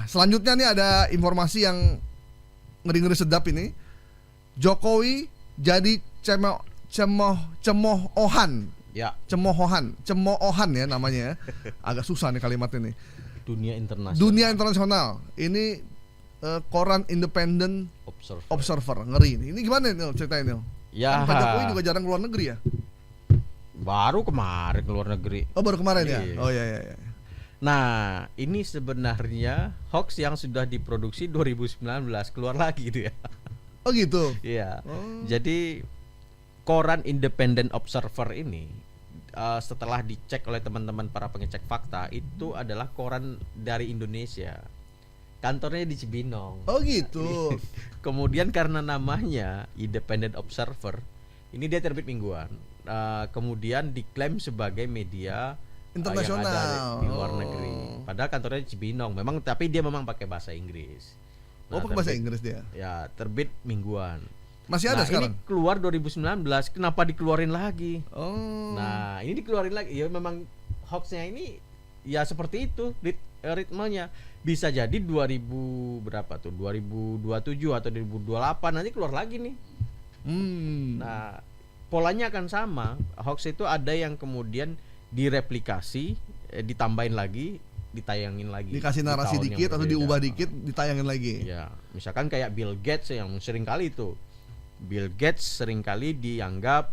Selanjutnya nih ada informasi yang ngeri-ngeri sedap ini. Jokowi jadi cemoohan. Ya. Cemoohan ya namanya. Agak susah nih kalimat ini. Dunia internasional. Ini koran Independent Observer. Ngeri ini. Ini gimana nih ceritain nih? Ya. Kan Pak Jokowi juga jarang keluar negeri ya? Baru kemarin keluar negeri. Oh, baru kemarin ya? Iya. Oh iya. Nah, ini sebenarnya hoax yang sudah diproduksi 2019 keluar lagi gitu ya. Oh gitu? Iya. Jadi koran Independent Observer ini setelah dicek oleh teman-teman para pengecek fakta, itu adalah koran dari Indonesia. Kantornya di Cibinong. Oh gitu. Kemudian karena namanya Independent Observer, ini dia terbit mingguan. Kemudian diklaim sebagai media internasional yang ada di luar negeri. Padahal kantornya di Cibinong. Tapi dia memang pakai bahasa Inggris. Pakai bahasa Inggris dia. Ya, terbit mingguan. Masih ada sekarang? Ini keluar 2019, kenapa dikeluarin lagi? Oh. Ini dikeluarin lagi. Ya memang hoaxnya ini ya seperti itu ritmenya. Bisa jadi 2027 atau 2028 nanti keluar lagi nih. Nah, polanya akan sama. Hoax itu ada yang kemudian direplikasi, ditambahin lagi, ditayangin lagi. Dikasih narasi dikit atau diubah dikit, ditayangin lagi. Ya, misalkan kayak Bill Gates yang sering kali itu. Bill Gates seringkali dianggap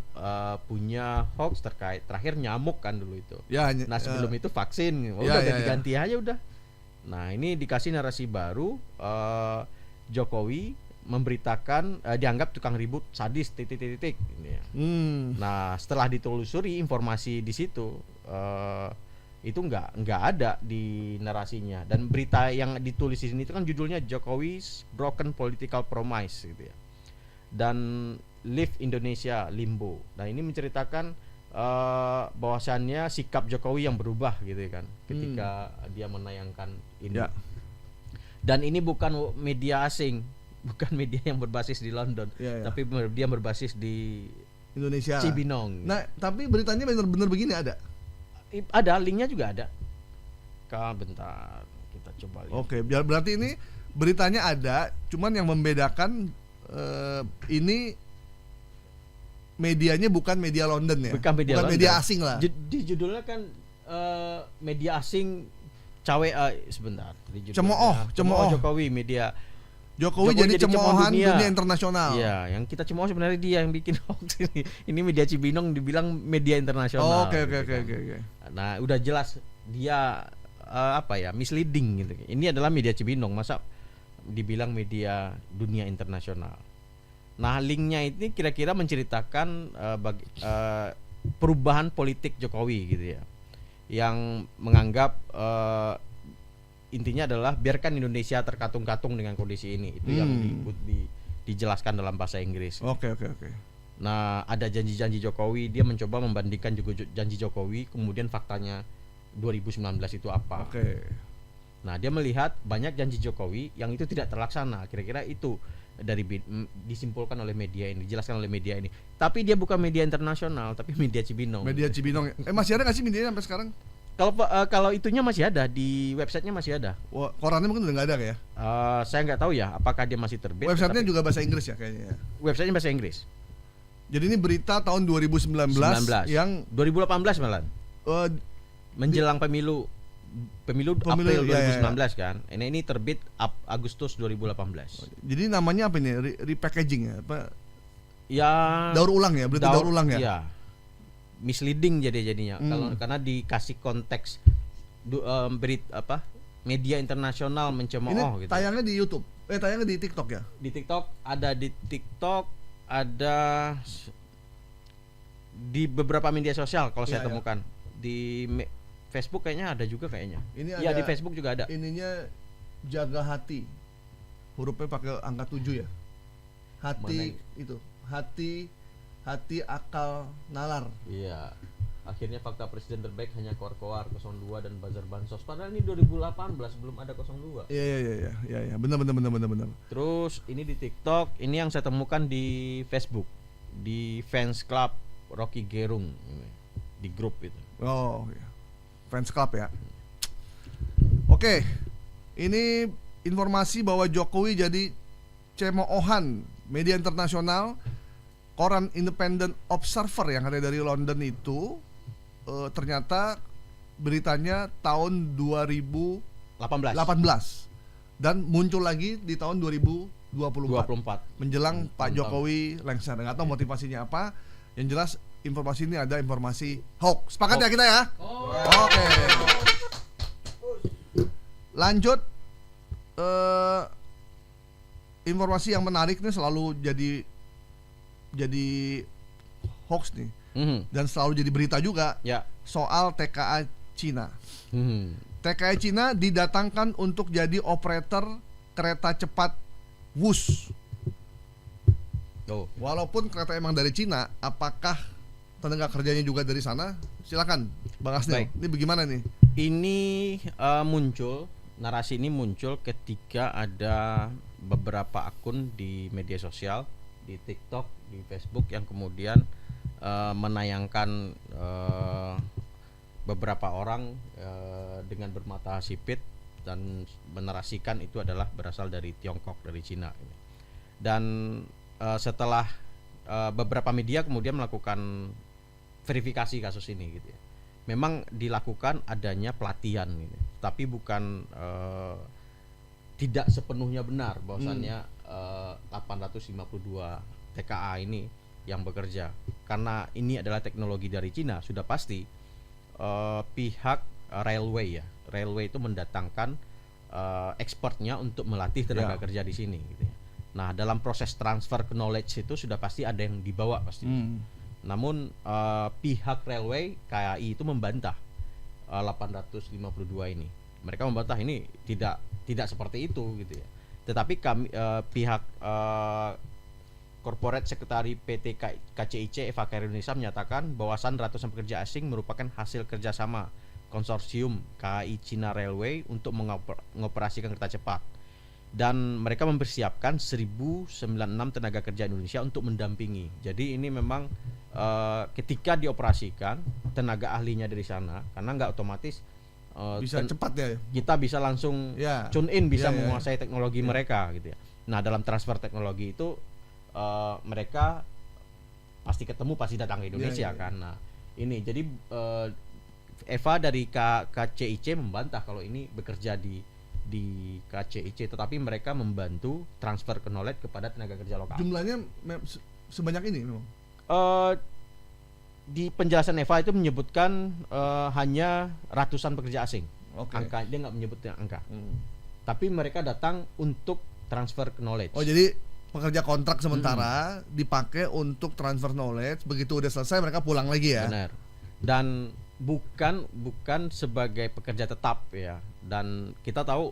punya hoax terkait terakhir nyamuk kan dulu itu. Ya, nah sebelum itu vaksin, udah ganti-ganti aja udah. Nah ini dikasih narasi baru, Jokowi memberitakan dianggap tukang ribut sadis titik. Nah setelah ditelusuri informasi di situ itu nggak ada di narasinya, dan berita yang ditulis di sini itu kan judulnya Jokowi's Broken Political Promise gitu ya. Dan Leave Indonesia Limbo. Nah ini menceritakan bahwasannya sikap Jokowi yang berubah gitu kan ketika dia menayangkan ini. Ya. Dan ini bukan media asing, bukan media yang berbasis di London, tapi dia berbasis di Indonesia, Cibinong. Nah tapi beritanya benar-benar begini ada? Ada, linknya juga ada. Bentar, kita coba lihat. Oke, berarti ini beritanya ada, cuman yang membedakan ini medianya bukan media London ya, bukan media asing lah. Di judulnya kan media asing sebentar. Cemooh Jokowi media. Jokowi jadi cemoohan dunia internasional. Iya, yang kita cemooh sebenarnya dia yang bikin hoax ini. Ini media Cibinong dibilang media internasional. Oke. Nah, udah jelas dia misleading gitu. Ini adalah media Cibinong, masa dibilang media dunia internasional. Nah, linknya ini kira-kira menceritakan perubahan politik Jokowi gitu ya, yang menganggap intinya adalah biarkan Indonesia terkatung-katung dengan kondisi ini. Itu yang dijelaskan dalam bahasa Inggris. Oke. Nah, ada janji-janji Jokowi, dia mencoba membandingkan juga janji Jokowi, kemudian faktanya 2019 itu apa. Oke. Nah, dia melihat banyak janji Jokowi yang itu tidak terlaksana. Kira-kira itu disimpulkan oleh media ini, dijelaskan oleh media ini. Tapi dia bukan media internasional, tapi media Cibinong. Media Cibinong. Masih ada nggak sih medianya sampai sekarang? Kalau itunya masih ada, di websitenya masih ada. Korannya mungkin udah nggak ada ya? Saya nggak tahu ya, apakah dia masih terbit. Websitenya juga bahasa Inggris ya kayaknya. Websitenya bahasa Inggris. Jadi ini berita tahun 2019 yang 2018 malah. Menjelang pemilu April 2019 kan. Ini terbit Agustus 2018. Jadi namanya apa ini? Repackaging ya? Apa? Ya, daur ulang ya, berita daur ulang ya. Iya. Misleading jadinya. Karena dikasih konteks media internasional mencemooh gitu. Tayangnya di YouTube. Tayangnya di TikTok ya? Di TikTok ada di beberapa media sosial kalau saya temukan. Di Facebook kayaknya ada juga kayaknya. Iya, di Facebook juga ada. Ininya jaga hati. Hurufnya pakai angka 7 ya. Hati itu. Hati akal nalar. Iya. Akhirnya fakta presiden terbaik hanya koar-koar 02 dan bazar bansos. Padahal ini 2018 belum ada 02. Iya. Benar. Terus ini di TikTok, ini yang saya temukan di Facebook. Di fans club Rocky Gerung. di grup itu. Oh, ya. Fans club ya. Oke. Ini informasi bahwa Jokowi jadi cemoohan media internasional. Koran Independent Observer yang ada dari London itu ternyata beritanya tahun 2018 dan muncul lagi di tahun 2024 menjelang Pak Jokowi lengser. Nggak tahu motivasinya apa. Yang jelas informasi ini ada informasi hoax. Sepakat ya kita ya? Oke. Lanjut, informasi yang menarik nih selalu jadi hoax nih, dan selalu jadi berita juga soal TKA Cina. TKA Cina didatangkan untuk jadi operator kereta cepat WUS. Walaupun kereta emang dari Cina, apakah tenaga kerjanya juga dari sana? Silakan, Bang Asnil. Ini bagaimana nih? Ini narasi ini muncul ketika ada beberapa akun di media sosial, di TikTok, di Facebook yang kemudian menayangkan beberapa orang dengan bermata sipit dan menarasikan itu adalah berasal dari Tiongkok, dari Cina. Dan setelah beberapa media kemudian melakukan verifikasi kasus ini gitu ya. Memang dilakukan adanya pelatihan gitu, tapi bukan tidak sepenuhnya benar bahwasannya 852 TKA ini yang bekerja. Karena ini adalah teknologi dari Cina, sudah pasti pihak railway itu mendatangkan expertnya untuk melatih tenaga kerja di sini gitu ya. Nah, dalam proses transfer knowledge itu sudah pasti ada yang dibawa pasti. Namun pihak railway KAI itu membantah 852 ini. Mereka membantah ini tidak seperti itu gitu ya. Tetapi kami pihak Corporate Secretary PT KCIC Eva Kairi Indonesia menyatakan bahwasan ratusan pekerja asing merupakan hasil kerjasama konsorsium KAI China Railway untuk mengoperasikan kereta cepat. Dan mereka mempersiapkan 1096 tenaga kerja Indonesia untuk mendampingi. Jadi ini memang ketika dioperasikan tenaga ahlinya dari sana, karena nggak otomatis bisa cepat ya. Kita bisa langsung tune in, bisa menguasai teknologi mereka gitu ya. Nah, dalam transfer teknologi itu mereka pasti datang ke Indonesia kan. Nah, ini jadi Eva dari KCIC membantah kalau ini bekerja di KCIC, tetapi mereka membantu transfer knowledge kepada tenaga kerja lokal. Jumlahnya sebanyak ini memang. Di penjelasan Eva itu menyebutkan hanya ratusan pekerja asing. Angka dia nggak menyebutnya angka. Tapi mereka datang untuk transfer knowledge. Oh, jadi pekerja kontrak sementara dipakai untuk transfer knowledge. Begitu udah selesai mereka pulang lagi ya. Benar. Dan bukan sebagai pekerja tetap ya. Dan kita tahu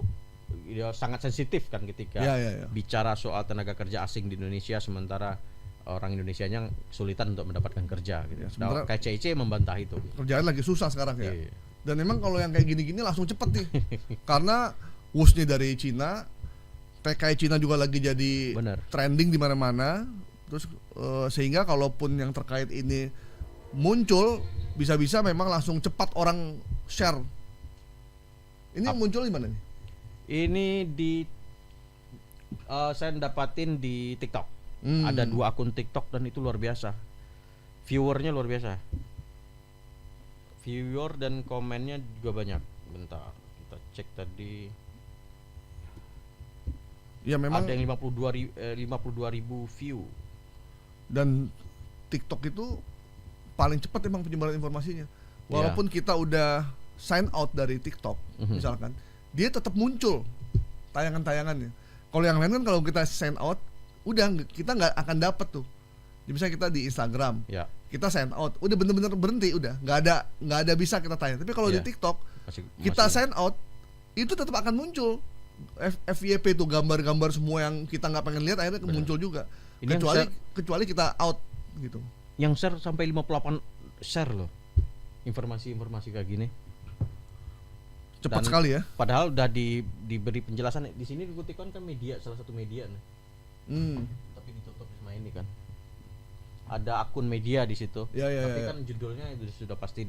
ya, sangat sensitif kan ketika bicara soal tenaga kerja asing di Indonesia, sementara orang Indonesianya kesulitan untuk mendapatkan kerja gitu. Nah, KCIC membantah itu. Kerjaan lagi susah sekarang ya. Dan memang kalau yang kayak gini-gini langsung cepet nih. Karena WUS-nya dari Cina, TKI Cina juga lagi jadi trending di mana-mana. Terus sehingga kalaupun yang terkait ini muncul, bisa-bisa memang langsung cepat orang share. Ini muncul di mana nih? Ini saya dapatin di TikTok. Ada 2 akun TikTok dan itu luar biasa. Viewernya luar biasa. Viewer dan komennya juga banyak. Bentar, kita cek tadi. Ya memang ada yang 52.000 view. Dan TikTok itu paling cepat emang penyebaran informasinya. Walaupun kita udah sign out dari TikTok, misalkan, dia tetap muncul tayangan-tayangannya. Kalau yang lain kan kalau kita sign out, udah kita nggak akan dapat tuh. Jadi misalnya kita di Instagram, kita sign out, udah bener-bener berhenti, udah nggak ada bisa kita tanya. Tapi kalau di TikTok, kita sign out, itu tetap akan muncul. FYP tuh gambar-gambar semua yang kita nggak pengen lihat akhirnya muncul juga. Kecuali kita out gitu. Yang share sampai 58 share loh. Informasi kayak gini. Cepat sekali ya. Padahal udah diberi penjelasan di sini dikutipkan kan media, salah satu media nih. Tapi ditutup sama ini kan. ada akun media di situ. Tapi ya. kan judulnya itu sudah pasti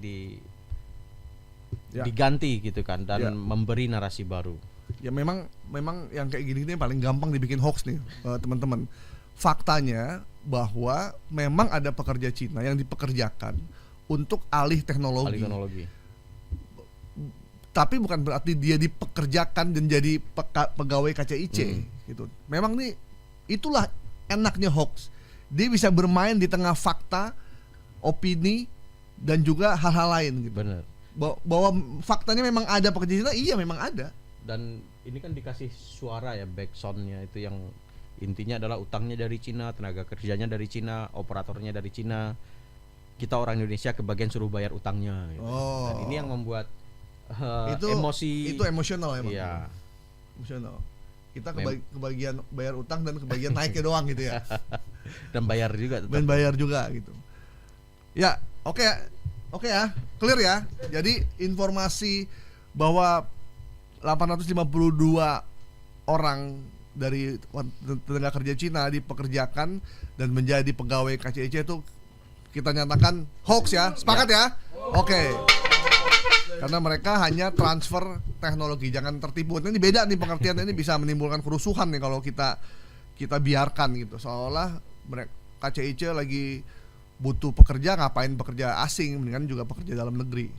Ya. diganti gitu kan dan Ya. memberi narasi baru. Ya memang yang kayak gini ini paling gampang dibikin hoax nih, teman-teman. Faktanya bahwa memang ada pekerja Cina yang dipekerjakan untuk alih teknologi. Tapi bukan berarti dia dipekerjakan dan jadi pegawai KCIC gitu. Memang nih itulah enaknya hoax. Dia bisa bermain di tengah fakta, opini dan juga hal-hal lain gitu. Benar. Bahwa faktanya memang ada pekerja Cina, iya memang ada. Dan ini kan dikasih suara ya, backsoundnya itu yang intinya adalah utangnya dari Cina, tenaga kerjanya dari Cina, operatornya dari Cina. Kita orang Indonesia kebagian suruh bayar utangnya gitu. Dan ini yang membuat emosi. Itu emosional emang. Iya. Emosional. Kita kebagian bayar utang dan kebagian naiknya doang gitu ya. Dan bayar juga tetap. Dan bayar juga gitu. Ya, oke ya. Clear ya. Jadi informasi bahwa 852 orang dari tenaga kerja Cina dipekerjakan dan menjadi pegawai KCIC itu kita nyatakan hoax ya. Sepakat ya? Oke. Karena mereka hanya transfer teknologi, jangan tertipu. Ini beda nih pengertiannya, ini bisa menimbulkan kerusuhan nih kalau kita biarkan gitu. Seolah mereka KCIC lagi butuh pekerja, ngapain pekerja asing, mendingan juga pekerja dalam negeri.